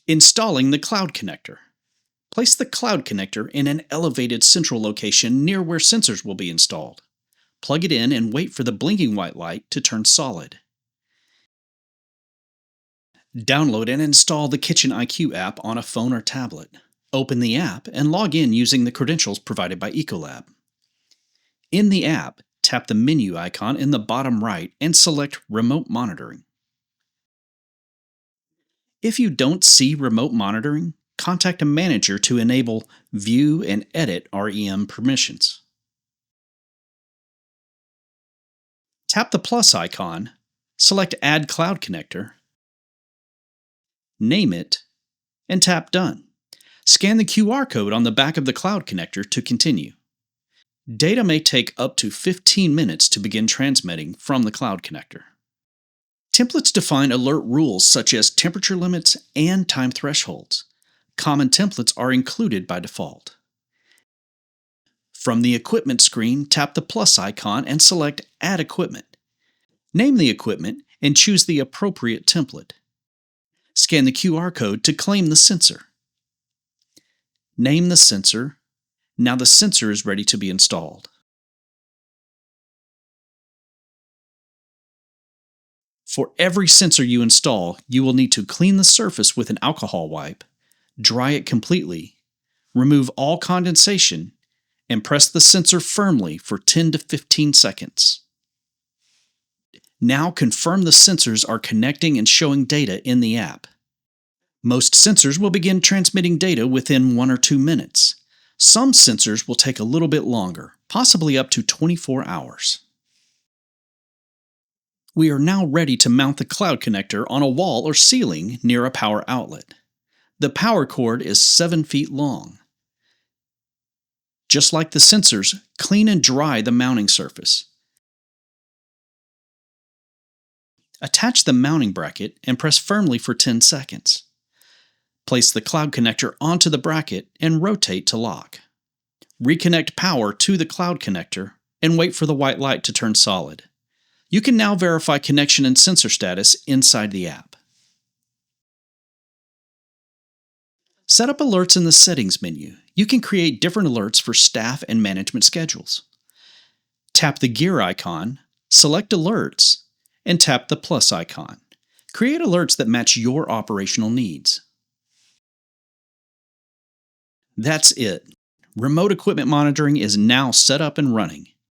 Installing the cloud connector. Place the cloud connector in an elevated central location near where sensors will be installed. Plug it in and wait for the blinking white light to turn solid. Download and install the KitchenIQ app on a phone or tablet. Open the app and log in using the credentials provided by Ecolab. In the app, tap the menu icon in the bottom right and select Remote Monitoring. If you don't see Remote Monitoring, contact a manager to enable View and Edit REM permissions. Tap the plus icon, select Add Cloud Connector, name it, and tap Done. Scan the QR code on the back of the cloud connector to continue. Data may take up to 15 minutes to begin transmitting from the cloud connector. Templates define alert rules such as temperature limits and time thresholds. Common templates are included by default. From the equipment screen, tap the plus icon and select Add Equipment. Name the equipment and choose the appropriate template. Scan the QR code to claim the sensor. Name the sensor. Now the sensor is ready to be installed. For every sensor you install, you will need to clean the surface with an alcohol wipe, dry it completely, remove all condensation, and press the sensor firmly for 10 to 15 seconds. Now confirm the sensors are connecting and showing data in the app. Most sensors will begin transmitting data within 1 or 2 minutes. Some sensors will take a little bit longer, possibly up to 24 hours. We are now ready to mount the cloud connector on a wall or ceiling near a power outlet. The power cord is 7 feet long. Just like the sensors, clean and dry the mounting surface. Attach the mounting bracket and press firmly for 10 seconds. Place the cloud connector onto the bracket and rotate to lock. Reconnect power to the cloud connector and wait for the white light to turn solid. You can now verify connection and sensor status inside the app. Set up alerts in the Settings menu. You can create different alerts for staff and management schedules. Tap the gear icon, select Alerts, and tap the plus icon. Create alerts that match your operational needs. That's it. Remote equipment monitoring is now set up and running.